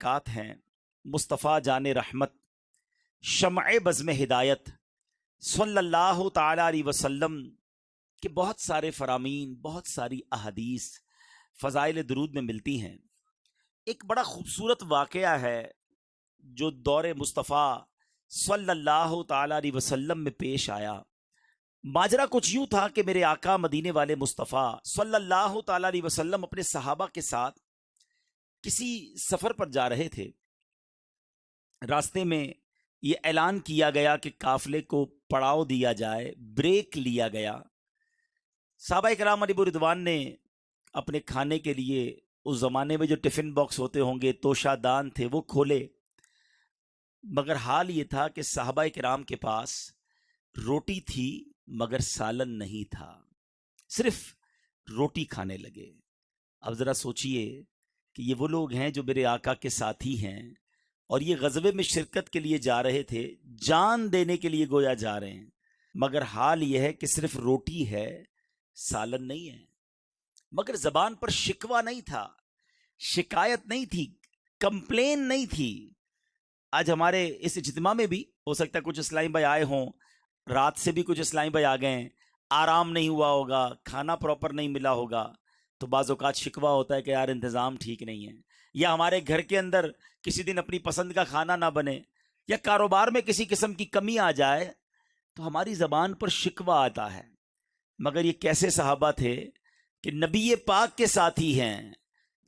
बरक़ात हैं मुस्तफ़ा जान रहमत शम्अ बज़्म हिदायत सल्लल्लाहु ताला अलैहि वसल्लम के बहुत सारे फ़रामीन, बहुत सारी अहादीस फ़ज़ाइल दुरूद में मिलती हैं। एक बड़ा खूबसूरत वाक़या है जो दौरे मुस्तफ़ा सल्लल्लाहु ताला अलैहि वसल्लम में पेश आया। माजरा कुछ यूँ था कि मेरे आका मदीने वाले मुस्तफ़ा सल्लल्लाहु ताला अलैहि वसल्लम अपने सहाबा के साथ किसी सफ़र पर जा रहे थे। रास्ते में ये ऐलान किया गया कि काफ़िले को पड़ाव दिया जाए, ब्रेक लिया गया। सहाबा इकराम अलैहिम रिदवान ने अपने खाने के लिए उस ज़माने में जो टिफ़िन बॉक्स होते होंगे, तोशादान थे, वो खोले। मगर हाल ये था कि सहाबा इकराम के पास रोटी थी मगर सालन नहीं था, सिर्फ रोटी खाने लगे। अब ज़रा सोचिए कि ये वो लोग हैं जो मेरे आका के साथी हैं और ये ग़ज़वे में शिरकत के लिए जा रहे थे, जान देने के लिए गोया जा रहे हैं, मगर हाल ये है कि सिर्फ रोटी है, सालन नहीं है। मगर ज़बान पर शिकवा नहीं था, शिकायत नहीं थी, कंप्लेन नहीं थी। आज हमारे इस इज्तिमा में भी हो सकता है कुछ इस्लामी भाई आए हों, रात से भी कुछ इस्लामी भाई आ गए, आराम नहीं हुआ होगा, खाना प्रॉपर नहीं मिला होगा, तो बाज़ औक़ात शिकवा होता है कि यार इंतज़ाम ठीक नहीं है, या हमारे घर के अंदर किसी दिन अपनी पसंद का खाना ना बने, या कारोबार में किसी किस्म की कमी आ जाए, तो हमारी ज़बान पर शिकवा आता है। मगर ये कैसे सहाबा थे कि नबी पाक के साथी हैं,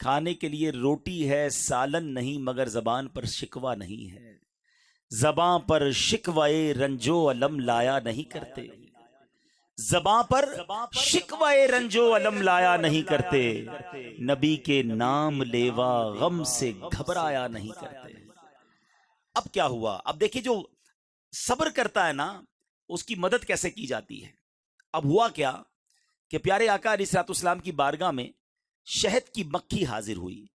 खाने के लिए रोटी है, सालन नहीं, मगर ज़बान पर शिकवा नहीं है। ज़बां पर शिकवाए रंजो अलम लाया नहीं करते, ज़बां पर शिकवाए रंजो अलम लाया नहीं करते, नबी के नाम लेवा गम से घबराया नहीं करते। अब क्या हुआ? अब देखिए, जो सब्र करता है ना, उसकी मदद कैसे की जाती है। अब हुआ क्या कि प्यारे आका अलैहिस्सलाम की बारगाह में शहद की मक्खी हाजिर हुई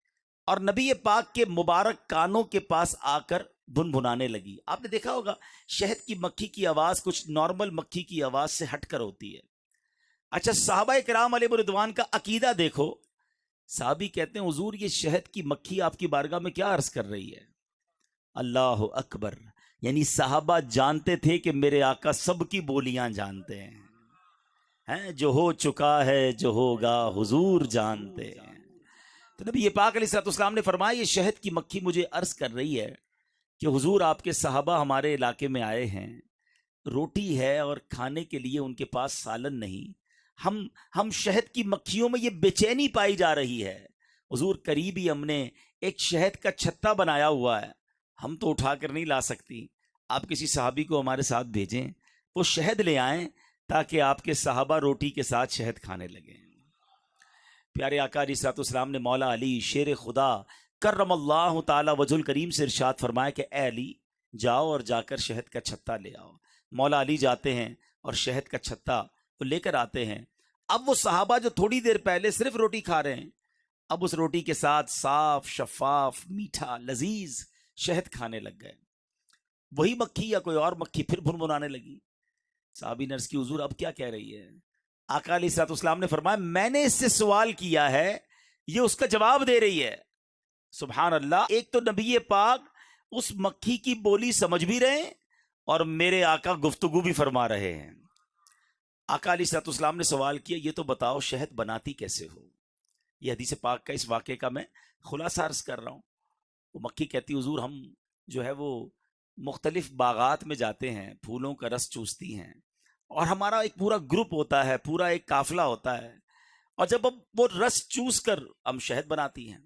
और नबी पाक के मुबारक कानों के पास आकर भुनभुनाने लगी। आपने देखा होगा शहद की मक्खी की आवाज़ कुछ नॉर्मल मक्खी की आवाज़ से हटकर होती है। अच्छा, सहाबा किराम अलैहिम रिदवान का अकीदा देखो। साहबी कहते हैं, हुजूर ये शहद की मक्खी आपकी बारगाह में क्या अर्ज कर रही है? अल्लाह अकबर। यानी साहबा जानते थे कि मेरे आका सबकी बोलियां जानते हैं, जो हो चुका है जो होगा हुजूर जानते हैं। तो नबी पाक अलैहिस्सलाम ने फरमाया, ये शहद की मक्खी मुझे अर्ज कर रही है कि हुजूर आपके सहाबा हमारे इलाके में आए हैं, रोटी है और खाने के लिए उनके पास सालन नहीं, हम शहद की मक्खियों में ये बेचैनी पाई जा रही है। हुजूर करीब ही हमने एक शहद का छत्ता बनाया हुआ है, हम तो उठा कर नहीं ला सकती, आप किसी सहाबी को हमारे साथ भेजें, वो शहद ले आएं ताकि आपके सहाबा रोटी के साथ शहद खाने लगें। प्यारे आका अलैहिस्सलाम ने मौला अली शेर खुदा करमल्लाहु ताला वजुल करीम से इरशाद फरमाया कि ए अली, जाओ और जाकर शहद का छत्ता ले आओ। मौला अली जाते हैं और शहद का छत्ता वो लेकर आते हैं। अब वो सहाबा जो थोड़ी देर पहले सिर्फ रोटी खा रहे हैं, अब उस रोटी के साथ साफ शफाफ मीठा लजीज शहद खाने लग गए। वही मक्खी या कोई और मक्खी फिर भुनभुनाने लगी। साहबी नर्स की, हुजूर अब क्या कह रही है? आका अलैहिस्सलाम ने फरमाया, मैंने इससे सवाल किया है, ये उसका जवाब दे रही है। सुभान अल्लाह। एक तो नबी पाक उस मक्खी की बोली समझ भी रहे हैं और मेरे आका गुफ्तगू भी फरमा रहे हैं। आका अलैहिस्सलाम ने सवाल किया, ये तो बताओ शहद बनाती कैसे हो? ये हदीस पाक का इस वाक़े का मैं खुलासा अर्ज कर रहा हूँ। वो मक्खी कहती, हुजूर हम जो है वो मुख्तलिफ बागात में जाते हैं, फूलों का रस चूसती हैं और हमारा एक पूरा ग्रुप होता है, पूरा एक काफिला होता है, और जब अब वो रस चूस कर हम शहद बनाती हैं।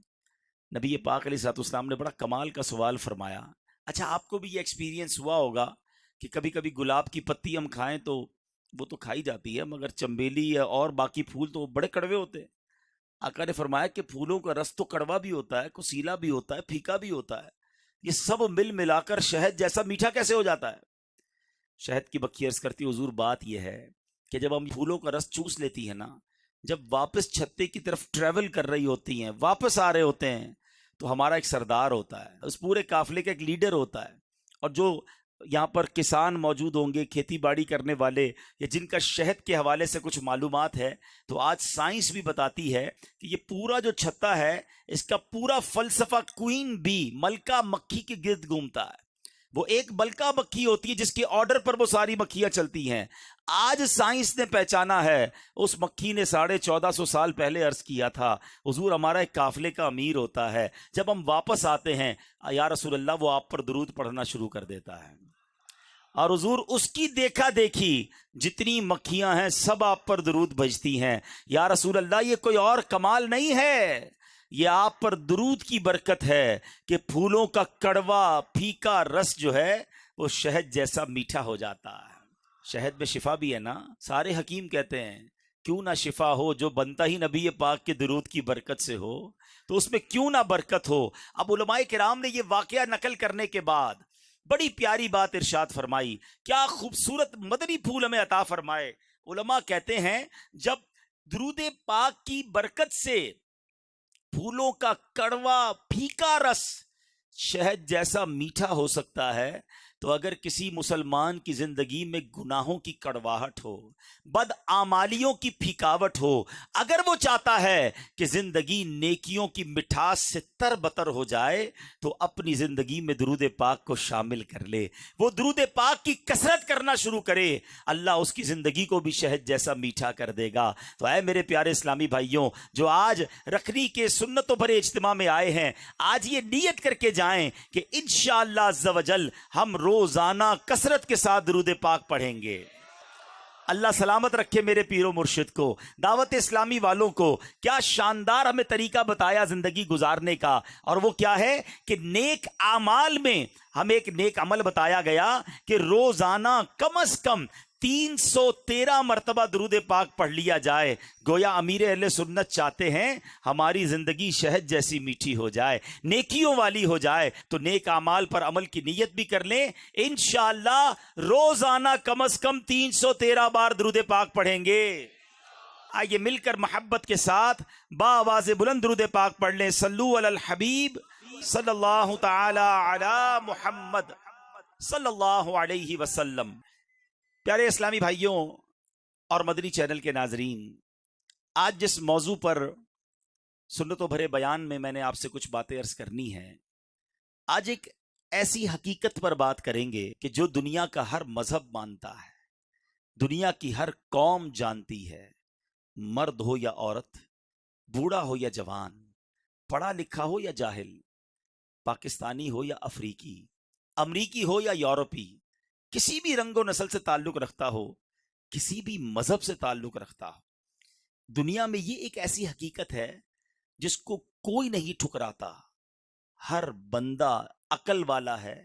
नबी पाक अलैहिस्सलाम ने बड़ा कमाल का सवाल फरमाया, अच्छा आपको भी ये एक्सपीरियंस हुआ होगा कि कभी कभी गुलाब की पत्ती हम खाएं तो वो तो खाई जाती है, मगर चंबेली या और बाकी फूल तो बड़े कड़वे होते हैं। आका ने फरमाया कि फूलों का रस तो कड़वा भी होता है, कुसीला भी होता है, फीका भी होता है, ये सब मिल मिलाकर शहद जैसा मीठा कैसे हो जाता है? शहद की मक्खी अर्ज करती, हुजूर बात यह है कि जब हम फूलों का रस चूस लेती है ना, जब वापस छत्ते की तरफ ट्रेवल कर रही होती हैं, वापस आ रहे होते हैं, तो हमारा एक सरदार होता है, उस पूरे काफिले का एक लीडर होता है, और जो یہاں پر کسان موجود ہوں گے، کھیتی باڑی کرنے والے، یا جن کا شہد کے حوالے سے کچھ معلومات ہے، تو آج سائنس بھی بتاتی ہے کہ یہ پورا جو چھتا ہے اس کا پورا فلسفہ کوئین بی، ملکہ مکھی کے گرد گھومتا ہے۔ وہ ایک ملکہ مکھی ہوتی ہے جس کے آرڈر پر وہ ساری مکھیاں چلتی ہیں۔ آج سائنس نے پہچانا ہے، اس مکھی نے 1450 سال پہلے عرض کیا تھا، حضور ہمارا ایک قافلے کا امیر ہوتا ہے، جب ہم واپس آتے ہیں یا رسول اللہ وہ آپ پر درود پڑھنا شروع کر دیتا ہے، اور حضور اس کی دیکھا دیکھی جتنی مکھیاں ہیں سب آپ پر درود بھیجتی ہیں۔ یا رسول اللہ یہ کوئی اور کمال نہیں ہے، یہ آپ پر درود کی برکت ہے کہ پھولوں کا کڑوا پھیکا رس جو ہے وہ شہد جیسا میٹھا ہو جاتا ہے۔ شہد میں شفا بھی ہے نا، سارے حکیم کہتے ہیں کیوں نہ شفا ہو جو بنتا ہی نبی پاک کے درود کی برکت سے ہو، تو اس میں کیوں نہ برکت ہو۔ اب علماء کرام نے یہ واقعہ نقل کرنے کے بعد بڑی پیاری بات ارشاد فرمائی، کیا خوبصورت مدنی پھول ہمیں عطا فرمائے۔ علماء کہتے ہیں جب درود پاک کی برکت سے پھولوں کا کڑوا پھیکا رس شہد جیسا میٹھا ہو سکتا ہے، تو اگر کسی مسلمان کی زندگی میں گناہوں کی کڑواہٹ ہو، بد اعمالیوں کی پھیکاوٹ ہو، اگر وہ چاہتا ہے کہ زندگی نیکیوں کی مٹھاس سے تر بتر ہو جائے، تو اپنی زندگی میں درود پاک کو شامل کر لے، وہ درود پاک کی کثرت کرنا شروع کرے، اللہ اس کی زندگی کو بھی شہد جیسا میٹھا کر دے گا۔ تو اے میرے پیارے اسلامی بھائیوں، جو آج رکھنی کے سنتوں بھرے اجتماع میں آئے ہیں، آج یہ نیت کر کے جائیں کہ انشاءاللہ عز و جل ہم روزانہ کثرت کے ساتھ درود پاک پڑھیں گے۔ اللہ سلامت رکھے میرے پیر و مرشد کو، دعوت اسلامی والوں کو۔ کیا شاندار ہمیں طریقہ بتایا زندگی گزارنے کا، اور وہ کیا ہے کہ نیک اعمال میں ہمیں ایک نیک عمل بتایا گیا کہ روزانہ کم از کم 313 مرتبہ درود پاک پڑھ لیا جائے۔ گویا امیر اہل سنت چاہتے ہیں ہماری زندگی شہد جیسی میٹھی ہو جائے، نیکیوں والی ہو جائے، تو نیک اعمال پر عمل کی نیت بھی کر لیں، انشاءاللہ روزانہ کم از کم 313 بار درود پاک پڑھیں گے۔ آئیے مل کر محبت کے ساتھ با آواز بلند درود پاک پڑھ لیں۔ صلو علی الحبیب صلی اللہ تعالی علی محمد صلی اللہ علیہ وسلم۔ پیارے اسلامی بھائیوں اور مدنی چینل کے ناظرین، آج جس موضوع پر سنتوں بھرے بیان میں نے آپ سے کچھ باتیں عرض کرنی ہے، آج ایک ایسی حقیقت پر بات کریں گے کہ جو دنیا کا ہر مذہب مانتا ہے، دنیا کی ہر قوم جانتی ہے، مرد ہو یا عورت، بوڑھا ہو یا جوان، پڑھا لکھا ہو یا جاہل، پاکستانی ہو یا افریقی، امریکی ہو یا یورپی، کسی بھی رنگ و نسل سے تعلق رکھتا ہو، کسی بھی مذہب سے تعلق رکھتا ہو، دنیا میں یہ ایک ایسی حقیقت ہے جس کو کوئی نہیں ٹھکراتا۔ ہر بندہ عقل والا ہے،